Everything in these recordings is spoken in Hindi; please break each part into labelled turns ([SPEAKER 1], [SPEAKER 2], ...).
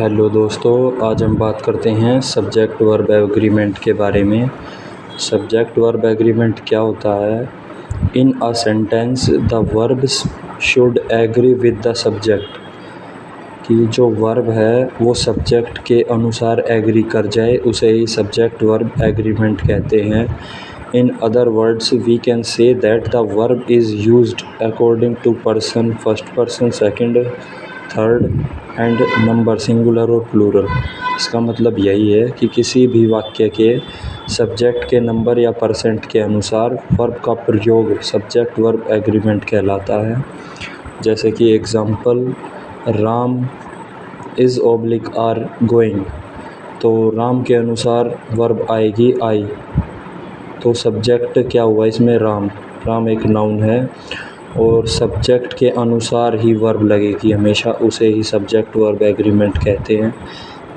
[SPEAKER 1] हेलो दोस्तों, आज हम बात करते हैं सब्जेक्ट वर्ब एग्रीमेंट के बारे में। सब्जेक्ट वर्ब एग्रीमेंट क्या होता है? In a sentence the verbs should agree with the subject, कि जो वर्ब है वो सब्जेक्ट के अनुसार एग्री कर जाए, उसे ही सब्जेक्ट वर्ब एग्रीमेंट कहते हैं। In other words we can say that the verb is used according to person, first person, second, third and number, singular और प्लूरल। इसका मतलब यही है कि किसी भी वाक्य के सब्जेक्ट के नंबर या परसेंट के अनुसार वर्ब का प्रयोग सब्जेक्ट वर्ब एग्रीमेंट कहलाता है। जैसे कि example, Ram is oblique are going, तो राम के अनुसार वर्ब आएगी आई, तो सब्जेक्ट क्या हुआ इसमें? राम। राम एक नाउन है और सब्जेक्ट के अनुसार ही वर्ब लगेगी हमेशा, उसे ही सब्जेक्ट वर्ब एग्रीमेंट कहते हैं।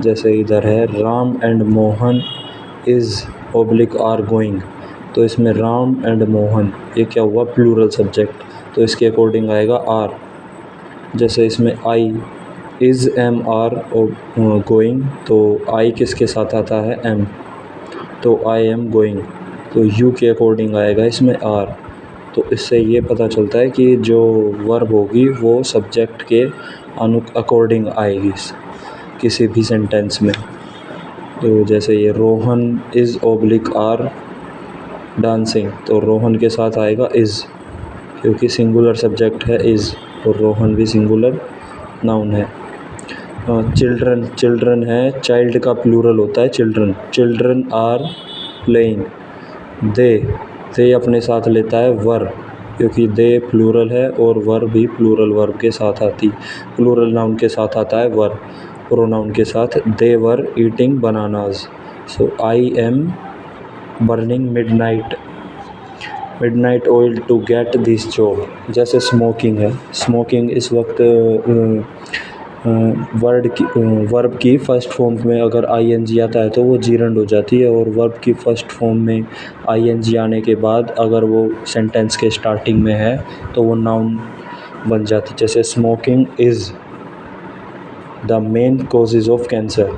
[SPEAKER 1] जैसे इधर है Ram and Mohan is oblique are going, तो इसमें राम एंड मोहन ये क्या हुआ? प्लूरल सब्जेक्ट, तो इसके अकॉर्डिंग आएगा आर। जैसे इसमें I is M R going, तो आई किसके साथ आता है? एम, तो आई एम गोइंग, तो यू के अकॉर्डिंग आएगा इसमें आर। तो इससे ये पता चलता है कि जो वर्ब होगी वो सब्जेक्ट के अकॉर्डिंग आएगी किसी भी सेंटेंस में। तो जैसे ये Rohan is oblique are dancing, तो रोहन के साथ आएगा इज़, क्योंकि सिंगुलर सब्जेक्ट है इज़ और रोहन भी सिंगुलर नाउन है। चिल्ड्रन, चिल्ड्रन है, चाइल्ड का प्लूरल होता है चिल्ड्रन। चिल्ड्रन आर प्लेइंग, दे अपने साथ लेता है वर्ब, क्योंकि दे प्लूरल है और वर्ब भी प्लूरल वर्ब के साथ आती, प्लूरल नाउन के साथ आता है वर्ब प्रोनाउन के साथ। They were eating bananas, so I am burning midnight oil to get this job. जैसे स्मोकिंग है, स्मोकिंग इस वक्त वर्ब की फर्स्ट फॉर्म में अगर आईएनजी आता है तो वो जीरंड हो जाती है, और वर्ब की फर्स्ट फॉर्म में आईएनजी आने के बाद अगर वो सेंटेंस के स्टार्टिंग में है तो वो नाउन बन जाती। जैसे smoking is the main causes of cancer,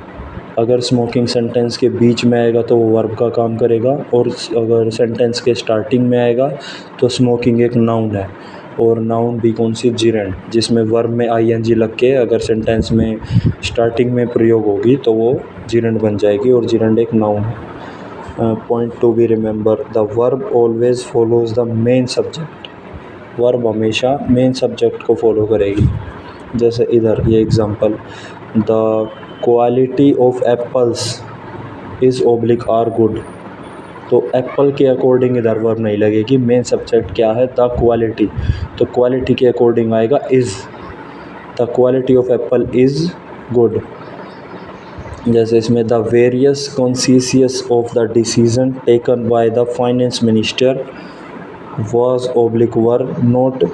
[SPEAKER 1] अगर स्मोकिंग सेंटेंस के बीच में आएगा तो वो वर्ब का काम करेगा, और अगर सेंटेंस के स्टार्टिंग में आएगा तो स्मोकिंग एक नाउन है, और नाउन भी कौन सी? जीरंड, जिसमें वर्ब में आईएनजी लग के अगर सेंटेंस में स्टार्टिंग में प्रयोग होगी तो वो जीरंड बन जाएगी, और जीरंड एक नाउन है। Point to be remember, the verb always follows the main subject, verb हमेशा मेन सब्जेक्ट को फॉलो करेगी। जैसे इधर ये example, the quality of apples is oblique are good, तो एप्पल के अकॉर्डिंग इधर वर्ब नहीं लगेगी, मेन सब्जेक्ट क्या है? द क्वालिटी, तो क्वालिटी के अकॉर्डिंग आएगा is, the quality of apple is good. जैसे इसमें the various conscious of the decision taken by the finance minister was oblique verb not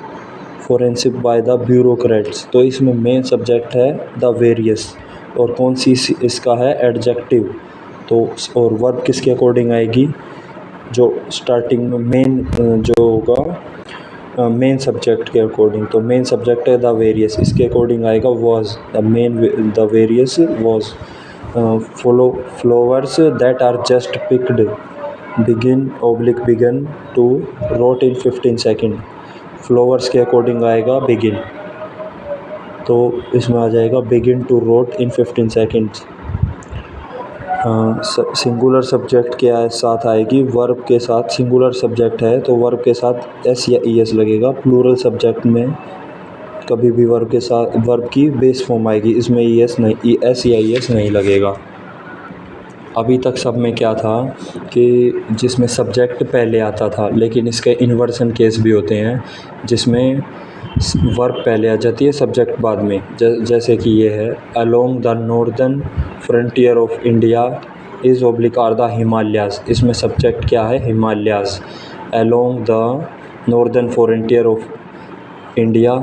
[SPEAKER 1] forensic by the bureaucrats, तो इसमें मेन सब्जेक्ट है द वेरियस, और कौन सी इसका है? एडजेक्टिव, तो और वर्ब किसके अकॉर्डिंग आएगी? जो स्टार्टिंग में मेन जो होगा मेन सब्जेक्ट के अकॉर्डिंग, तो मेन सब्जेक्ट है द वेरियस, इसके अकॉर्डिंग आएगा was, the various was. Flowers that are just picked begin oblique began to rot in 15 second, flowers के अकॉर्डिंग आएगा बिगिन, तो इसमें आ जाएगा begin to rot in 15 seconds. Singular subject के साथ आएगी वर्ब के साथ, सिंगुलर सब्जेक्ट है तो वर्ब के साथ एस या ई एस लगेगा। प्लूरल सब्जेक्ट में कभी भी वर्ब के साथ वर्ब की बेस फॉर्म आएगी, इसमें ई एस नहीं, ई एस या ई एस नहीं लगेगा। अभी तक सब में क्या था कि जिसमें सब्जेक्ट पहले आता था, लेकिन इसके इन्वर्सन केस भी होते हैं जिसमें वर्ब पहले आ जाती है, सब्जेक्ट बाद में। जैसे कि ये है, along the northern frontier of India is oblique are the Himalayas, इसमें सब्जेक्ट क्या है? Himalayas. Along the northern frontier of India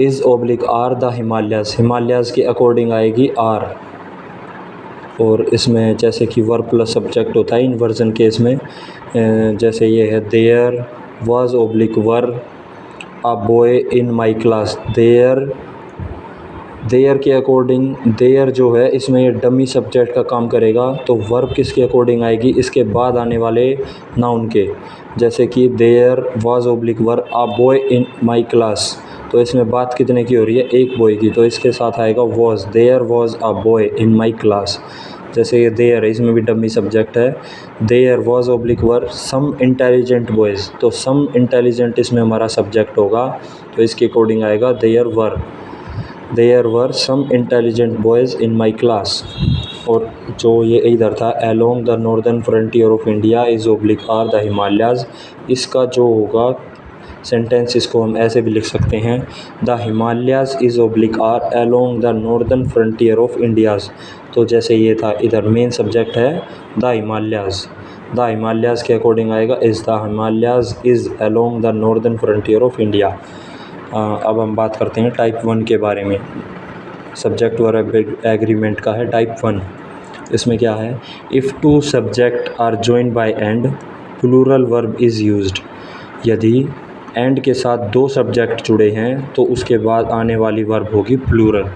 [SPEAKER 1] is oblique are the Himalayas, Himalayas के अकॉर्डिंग आएगी आर। और इसमें जैसे कि वर्ब प्लस सब्जेक्ट होता है इन्वर्जन केस में, जैसे ये है, there was oblique were a boy in my class, there there के अकॉर्डिंग, देयर जो है इसमें ये डमी सब्जेक्ट का काम करेगा, तो वर्ब किसके अकॉर्डिंग आएगी, इसके बाद आने वाले नाउन के। जैसे कि there was oblique were a boy in my class, तो इसमें बात कितने की हो रही है, एक बॉय की, तो इसके साथ आएगा was, there was a boy in my class. जैसे ये देयर है, इसमें भी डमी सब्जेक्ट है, there was oblique were some intelligent boys, तो सम इंटेलिजेंट इसमें हमारा सब्जेक्ट होगा, तो इसके अकॉर्डिंग आएगा there were some intelligent boys in my class. और जो ये इधर था, along the northern frontier of India is oblique are the Himalayas, इसका जो होगा सेंटेंस, इसको हम ऐसे भी लिख सकते हैं, the Himalayas is oblique are along the northern frontier of India's. तो जैसे ये था, इधर मेन सब्जेक्ट है द हिमालयाज़ के अकॉर्डिंग आएगा is, the Himalayas is along the northern frontier of India. अब हम बात करते हैं टाइप 1 के बारे में। सब्जेक्ट वर्ब एग्रीमेंट का है टाइप 1। इसमें क्या है, if two subject are joined by and plural verb is used, यदि एंड के साथ दो सब्जेक्ट जुड़े हैं तो उसके बाद आने वाली वर्ब होगी प्लूरल।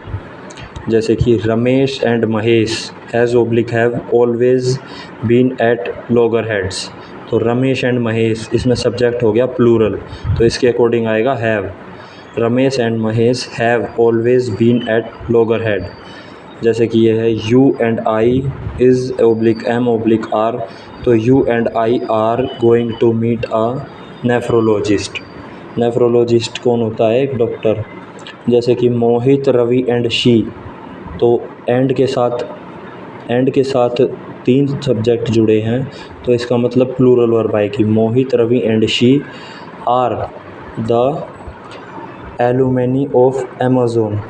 [SPEAKER 1] जैसे कि Ramesh and Mahesh has oblique have always been at loggerheads, तो रमेश एंड महेश इसमें सब्जेक्ट हो गया प्लूरल, तो इसके अकॉर्डिंग आएगा have. Ramesh and Mahesh have always been at loggerhead. जैसे कि ये है you and I is oblique am oblique are, तो you and I are going to meet a nephrologist. Nephrologist कौन होता है, एक डॉक्टर। जैसे कि मोहित रवि एंड शी, तो एंड के साथ तीन सब्जेक्ट जुड़े हैं, तो इसका मतलब प्लूरल वर्ब आएगी। Mohit Ravi and she are the alumni of Amazon,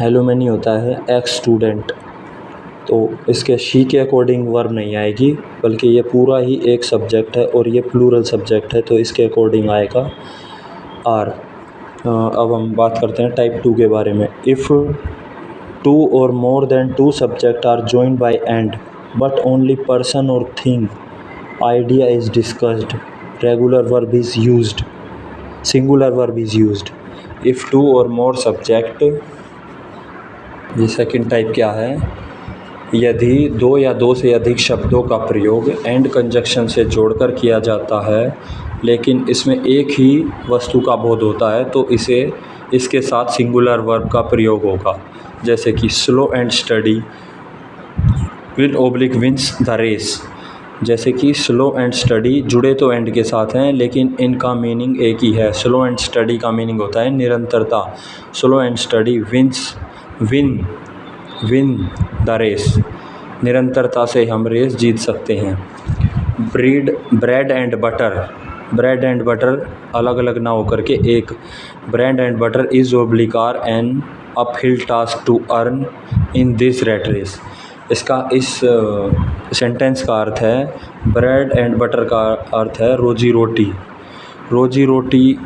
[SPEAKER 1] alumni होता है एक्स स्टूडेंट, तो इसके शी के अकॉर्डिंग वर्ब नहीं आएगी, बल्कि ये पूरा ही एक सब्जेक्ट है और ये प्लूरल सब्जेक्ट है, तो इसके अकॉर्डिंग आएगा आर। अब हम बात करते हैं टाइप 2 के बारे में। इफ़ टू और more than two subject are joined by and but only person और thing idea is discussed, regular verb is used, singular verb is used. If two और मोर सब्जेक्ट, ये सेकंड टाइप क्या है, यदि दो या दो से अधिक शब्दों का प्रयोग एंड कंजक्शन से जोड़कर किया जाता है लेकिन इसमें एक ही वस्तु का बोध होता है, तो इसके साथ सिंगुलर वर्ब का प्रयोग होगा। जैसे कि slow and steady will oblique wins the race. जैसे कि स्लो एंड स्टडी जुड़े तो एंड के साथ हैं लेकिन इनका मीनिंग एक ही है। स्लो एंड स्टडी का मीनिंग होता है निरंतरता, slow and steady win the race, निरंतरता से हम रेस जीत सकते हैं। ब्रेड एंड बटर अलग अलग ना होकर के एक, bread and butter is oblique are an uphill task to earn in this rat race. इसका इस सेंटेंस का अर्थ है, ब्रेड एंड बटर का अर्थ है रोजी रोटी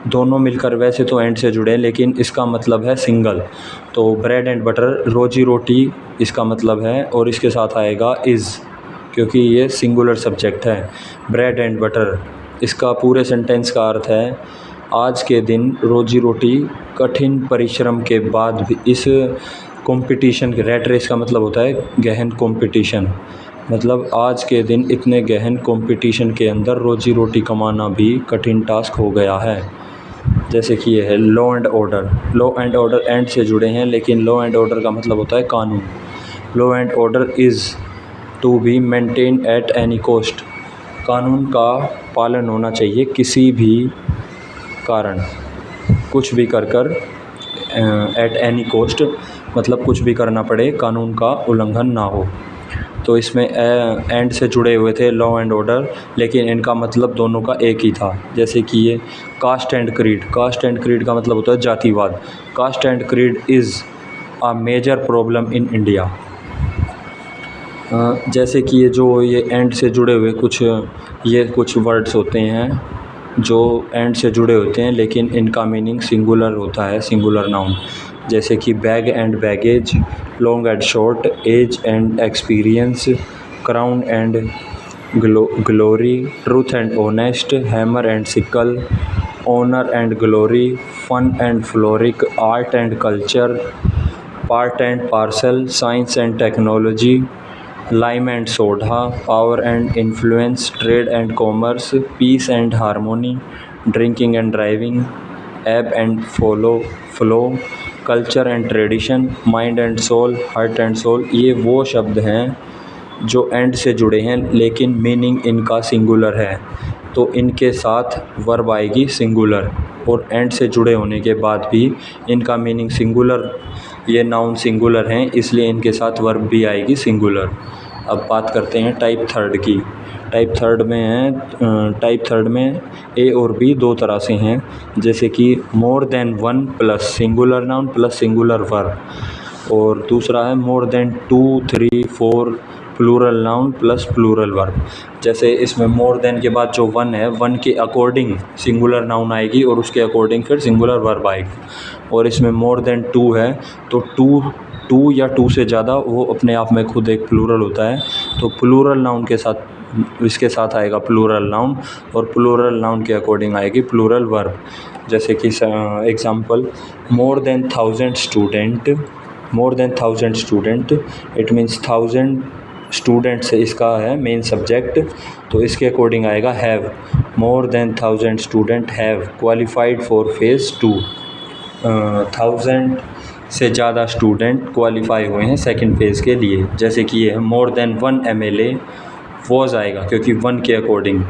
[SPEAKER 1] दोनों मिलकर वैसे तो एंड से जुड़े लेकिन इसका मतलब है सिंगल, तो ब्रेड एंड बटर रोजी रोटी इसका मतलब है और इसके साथ आएगा इज़ क्योंकि ये सिंगुलर सब्जेक्ट है। ब्रेड एंड बटर, इसका पूरे सेंटेंस का अर्थ है, आज के दिन रोजी रोटी कठिन परिश्रम के बाद भी इस कंपटीशन के, रैट रेस का मतलब होता है गहन कंपटीशन, मतलब आज के दिन इतने गहन कंपटीशन के अंदर रोजी रोटी कमाना भी कठिन टास्क हो गया है। जैसे कि ये है लॉ एंड ऑर्डर एंड से जुड़े हैं लेकिन लॉ एंड ऑर्डर का मतलब होता है कानून। Law and order is to be maintain at any cost, कानून का पालन होना चाहिए किसी भी कारण, कुछ भी कर एट एनी कॉस्ट मतलब कुछ भी करना पड़े, कानून का उल्लंघन ना हो। तो इसमें एंड से जुड़े हुए थे लॉ एंड ऑर्डर लेकिन इनका मतलब दोनों का एक ही था। जैसे कि ये कास्ट एंड क्रीड का मतलब होता है जातिवाद। Caste and creed is a major problem in India. जैसे कि ये एंड से जुड़े हुए कुछ वर्ड्स होते हैं जो एंड से जुड़े होते हैं लेकिन इनका मीनिंग सिंगुलर होता है, सिंगुलर नाउन। जैसे कि bag and baggage, long and short, age and experience, crown and glory, truth and honest, hammer and sickle, honour and glory, fun and frolic, art and culture, part and parcel, science and technology, lime and soda, power and influence, trade and commerce, peace and harmony, drinking and driving, ebb and flow, culture and tradition, mind and soul, heart and soul. ये वो शब्द हैं जो एंड से जुड़े हैं लेकिन मीनिंग इनका सिंगुलर है, तो इनके साथ वर्ब आएगी सिंगुलर, और एंड से जुड़े होने के बाद भी इनका मीनिंग सिंगुलर, ये नाउन सिंगुलर हैं इसलिए इनके साथ वर्ब भी आएगी सिंगुलर। अब बात करते हैं टाइप थर्ड की। टाइप थर्ड में ए और बी दो तरह से हैं, जैसे कि more than one plus singular noun plus singular verb, और दूसरा है more than 2, 3, 4 plural noun plus plural verb. जैसे इसमें मोर देन के बाद जो वन है, वन के अकॉर्डिंग सिंगुलर नाउन आएगी और उसके अकॉर्डिंग फिर सिंगुलर वर्ब आएगी। और इसमें मोर देन 2 है तो टू या 2 से ज़्यादा वो अपने आप में खुद एक प्लूरल होता है, तो प्लूरल नाउन के साथ इसके साथ आएगा प्लूरल नाउन, और प्लूरल नाउन के अकॉर्डिंग आएगी प्लूरल वर्ब। जैसे कि example, more than 1000 student, it means 1000 student से इसका है मेन सब्जेक्ट, तो इसके अकॉर्डिंग आएगा have. More than 1000 student have qualified for phase 2, 1000 से ज़्यादा स्टूडेंट क्वालिफाई हुए हैं सेकंड फेज़ के लिए। जैसे कि ये मोर देन 1 MLA वॉज आएगा क्योंकि 1 के अकॉर्डिंग।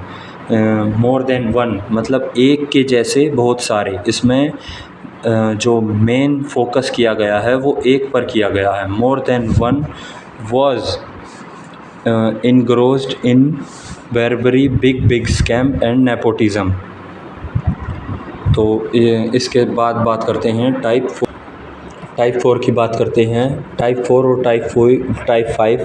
[SPEAKER 1] मोर देन 1 मतलब एक के जैसे बहुत सारे, इसमें जो मेन फोकस किया गया है वो एक पर किया गया है। More then 1 was engrossed in very big scam and nepotism। तो इसके बाद बात करते हैं टाइप 4 की बात करते हैं। टाइप 4 और टाइप 5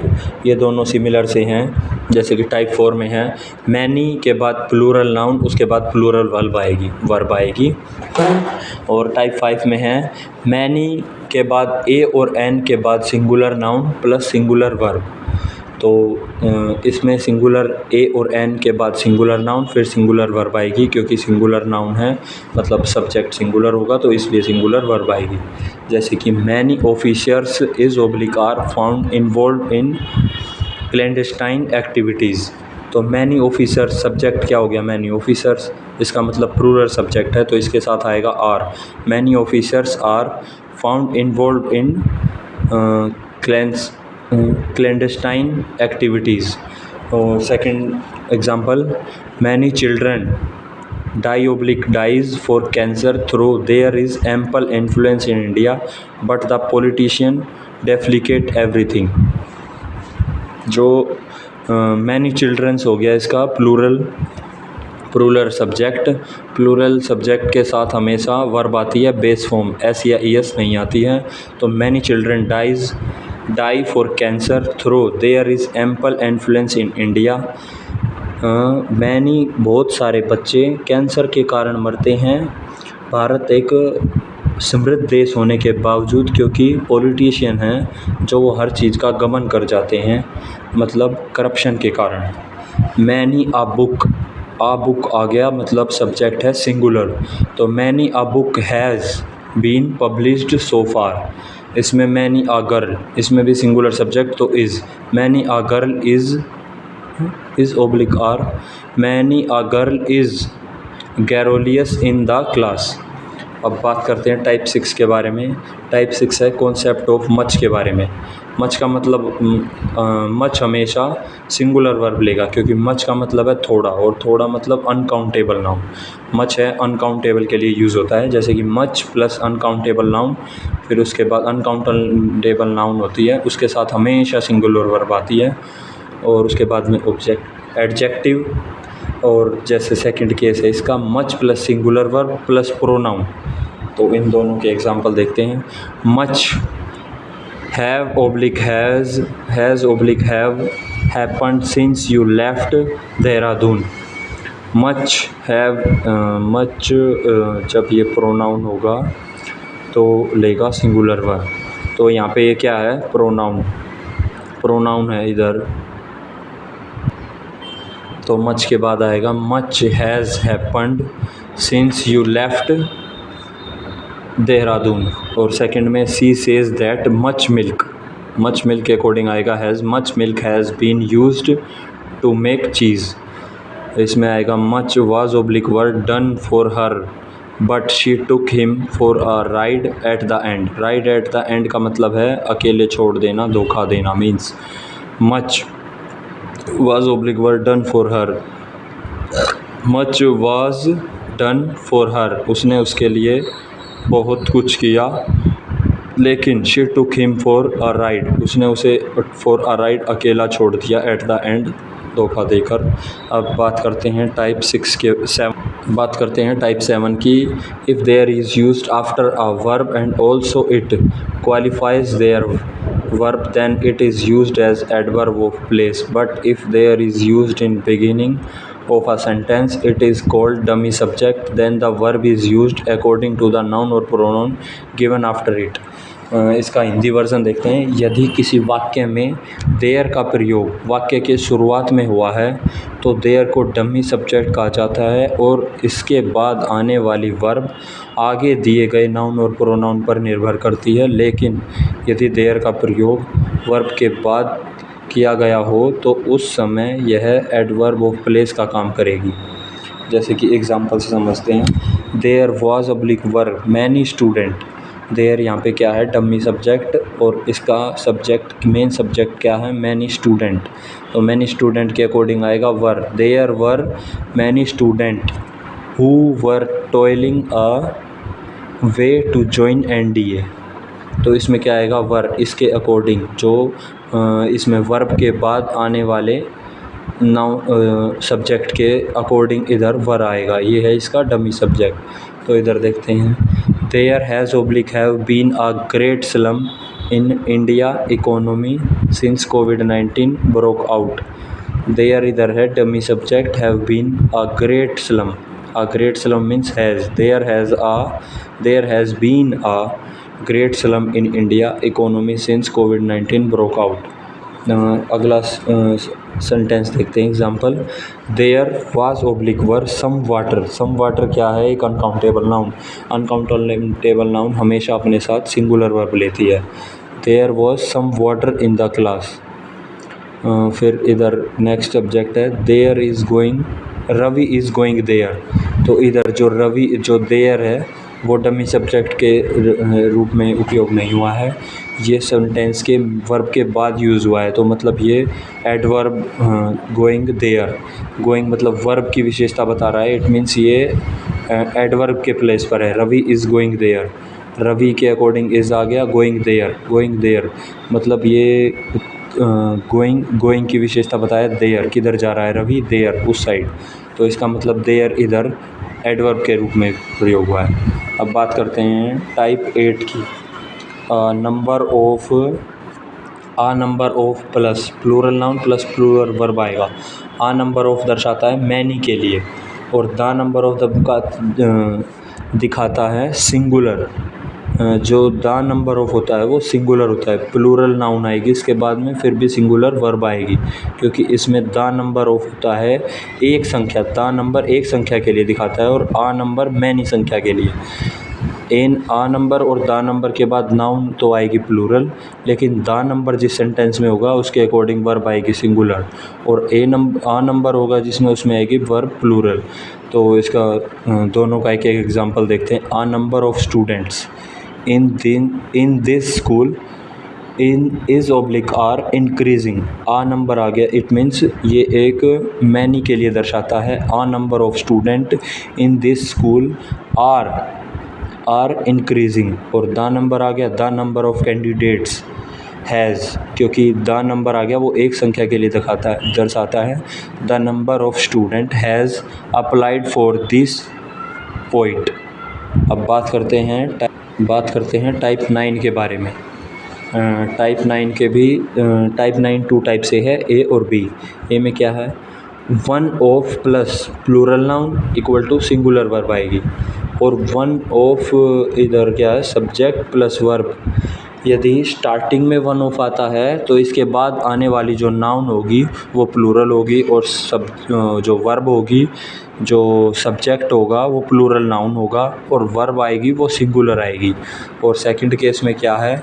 [SPEAKER 1] ये दोनों सिमिलर से हैं। जैसे कि टाइप 4 में है मैनी के बाद प्लूरल नाउन, उसके बाद प्लूरल वर्ब आएगी। और टाइप 5 में है मैनी के बाद ए और एन के बाद singular noun plus singular verb. तो इसमें सिंगुलर ए और एन के बाद सिंगुलर नाउन फिर सिंगुलर वर्ब आएगी, क्योंकि सिंगुलर नाउन है मतलब सब्जेक्ट सिंगुलर होगा तो इसलिए सिंगुलर वर्ब आएगी। जैसे कि many officers is oblique are found involve in clandestine activities. तो मैनी ऑफिसर्स सब्जेक्ट क्या हो गया, मैनी ऑफिसर्स, इसका मतलब प्लूरल सब्जेक्ट है तो इसके साथ आएगा are. Many officers are found involve in clandestine activities। और second example, many children dies for cancer though there is ample influence in India but the politician defecate everything। जो मैनी चिल्ड्रंस हो गया इसका प्लूरल सब्जेक्ट के साथ हमेशा वर्ब आती है बेस फॉर्म, एस या ईएस नहीं आती है। तो many children die for cancer through there is ample influence in India. Many बहुत सारे बच्चे कैंसर के कारण मरते हैं भारत एक समृद्ध देश होने के बावजूद, क्योंकि पॉलिटिशियन हैं जो वो हर चीज़ का गमन कर जाते हैं, मतलब करप्शन के कारण। मैनी आ बुक आ गया मतलब सब्जेक्ट है सिंगुलर, तो many a book has been published so far. इसमें मैनी आ गर्ल, इसमें भी सिंगुलर सब्जेक्ट तो is. Many a girl is oblique are, many a girl is garrulous in the class. अब बात करते हैं टाइप 6 के बारे में। टाइप 6 है कॉन्सेप्ट ऑफ मच के बारे में। मच का मतलब मच हमेशा सिंगुलर वर्ब लेगा, क्योंकि मच का मतलब है थोड़ा, और थोड़ा मतलब अनकाउंटेबल नाउन। मच है अनकाउंटेबल के लिए यूज़ होता है, जैसे कि मच प्लस अनकाउंटेबल नाउन, फिर उसके बाद अनकाउंटेबल नाउन होती है, उसके साथ हमेशा सिंगुलर वर्ब आती है, और उसके बाद में ऑब्जेक्ट एडजेक्टिव। और जैसे सेकंड केस है इसका much plus singular verb plus pronoun. तो इन दोनों के एग्जांपल देखते हैं। Much have oblique has oblique have happened since you left Dehradun. Much have much जब ये प्रोनाउन होगा तो लेगा सिंगुलर वर्ब। तो यहाँ पे ये क्या है, प्रोनाउन है इधर, तो मच के बाद आएगा much has happened since you left Dehradun. और सेकंड में see says that much milk के अकॉर्डिंग आएगा has, much milk has been used to make cheese. इसमें आएगा much was oblique word done for her but she took him for a ride at the end. Ride at the end का मतलब है अकेले छोड़ देना, धोखा देना। Means much was oblique word done for her, much was done for हर, उसने उसके लिए बहुत कुछ किया, लेकिन she took him for a ride, उसने उसे फॉर अ राइड अकेला छोड़ दिया, एट द एंड धोखा देकर। अब बात करते हैं टाइप 7 की। If there is used after a verb and also it qualifies there verb then it is used as adverb of place, but if there is used in beginning of a sentence it is called dummy subject, then the verb is used according to the noun or pronoun given after it। इसका हिंदी वर्जन देखते हैं। यदि किसी वाक्य में देयर का प्रयोग वाक्य के शुरुआत में हुआ है तो देयर को डमी सब्जेक्ट कहा जाता है और इसके बाद आने वाली वर्ब आगे दिए गए नाउन और प्रोनाउन पर निर्भर करती है, लेकिन यदि देयर का प्रयोग वर्ब के बाद किया गया हो तो उस समय यह एडवर्ब ऑफ प्लेस का काम करेगी। जैसे कि एग्जांपल से समझते हैं। There was oblique verb many student. There यहाँ पे क्या है, डमी सब्जेक्ट, और इसका सब्जेक्ट मेन सब्जेक्ट क्या है, मैनी स्टूडेंट। तो मैनी स्टूडेंट के अकॉर्डिंग आएगा were. There were many student who were toiling away to join NDA। तो इसमें क्या आएगा, वर। इसके अकॉर्डिंग जो इसमें वर्ब के बाद आने वाले नाउन सब्जेक्ट के अकॉर्डिंग इधर वर आएगा, ये है इसका डमी सब्जेक्ट। तो इधर देखते हैं। There has oblique have been a great slump in India economy since कोविड-19 ब्रोक आउट। देयर इधर है dummy subject, have been a great slump. A great slump means has. There has been a great slump in India economy since कोविड-19 ब्रोक आउट। अगला सेंटेंस देखते हैं example. There was oblique were some water. Some water क्या है, एक अनकाउंटेबल नाउन। अनकाउंटेबल नाउन हमेशा अपने साथ सिंगुलर वर्ब लेती है। There was some water in the class. फिर इधर नेक्स्ट सब्जेक्ट है there is going, Ravi is going there. तो इधर जो रवि जो देयर है वो डमी सब्जेक्ट के रूप में उपयोग नहीं हुआ है, ये सेंटेंस के वर्ब के बाद यूज़ हुआ है। तो मतलब ये एडवर्ब गोइंग देयर। गोइंग मतलब वर्ब की विशेषता बता रहा है, इट मीन्स ये एडवर्ब के प्लेस पर है। Ravi is going there, Ravi के अकॉर्डिंग इज़ आ गया गोइंग देयर मतलब ये गोइंग की विशेषता बताया। देयर किधर जा रहा है, रवि देयर उस साइड, तो इसका मतलब देयर इधर एडवर्ब के रूप में प्रयोग हुआ है। अब बात करते हैं टाइप 8 की। Number of plus plural noun plus plural verb आएगा। नंबर ऑफ दर्शाता है मैनी के लिए, और द नंबर ऑफ दिखाता है सिंगुलर। जो द नंबर ऑफ होता है वो सिंगुलर होता है। प्लूरल नाउन आएगी इसके बाद में, फिर भी सिंगुलर वर्ब आएगी, क्योंकि इसमें द नंबर ऑफ होता है एक संख्या। द नंबर एक संख्या के लिए दिखाता है और आ नंबर मैनी संख्या के लिए। इन आ नंबर और द नंबर के बाद नाउन तो आएगी प्लूरल, लेकिन द नंबर जिस सेंटेंस में होगा उसके अकॉर्डिंग वर्ब आएगी सिंगुलर, और आ नंबर होगा जिसमें उसमें आएगी वर्ब प्लूरल। तो इसका दोनों का एक एग्जांपल देखते हैं। A number of students in this school in is oblique are increasing. A number आ गया, इट मीन्स ये एक मैनी के लिए दर्शाता है। A number of student in this school are increasing, और द नंबर आ गया, the number of candidates has, क्योंकि द नंबर आ गया वो एक संख्या के लिए दर्शाता है। The number of student has applied for this point. अब बात करते हैं टाइप 9 के बारे में। टाइप 9 के भी टाइप 9 2 टाइप से है, ए और बी। ए में क्या है, one of plus plural noun equal to singular verb आएगी, और वन ऑफ इधर क्या है, सब्जेक्ट प्लस वर्ब यदि स्टार्टिंग में वन ऑफ आता है तो इसके बाद आने वाली जो नाउन होगी वो प्लूरल होगी, और जो वर्ब होगी, जो सब्जेक्ट होगा वो प्लूरल नाउन होगा, और वर्ब आएगी वो सिंगुलर आएगी। और सेकंड केस में क्या है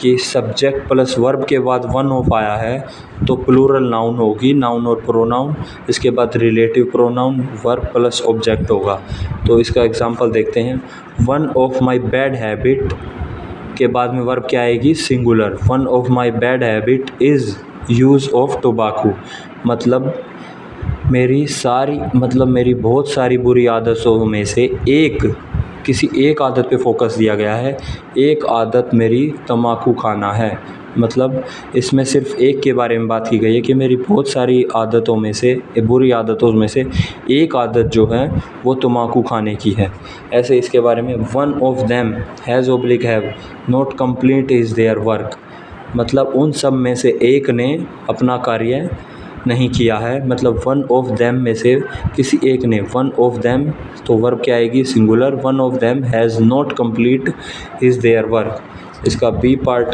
[SPEAKER 1] कि सब्जेक्ट प्लस वर्ब के बाद वन ऑफ आया है तो प्लूरल नाउन होगी, नाउन और प्रोनाउन, इसके बाद relative pronoun, verb plus object होगा। तो इसका एग्जांपल देखते हैं। One of my bad habit के बाद में वर्ब क्या आएगी, singular. One of my bad habit is use of tobacco, मतलब मेरी बहुत सारी बुरी आदतों में से किसी एक आदत पे फोकस दिया गया है। एक आदत मेरी तम्बाकू खाना है, मतलब इसमें सिर्फ एक के बारे में बात की गई है कि मेरी बहुत सारी आदतों में से, बुरी आदतों में से एक आदत जो है वो तम्बाकू खाने की है। ऐसे इसके बारे में one of them has oblique have not complete is their work, मतलब उन सब में से एक ने अपना कार्य नहीं किया है, मतलब वन ऑफ देम में से किसी एक ने, वन ऑफ देम तो वर्ब क्या आएगी, singular. One of them has not complete is their work. इसका बी पार्ट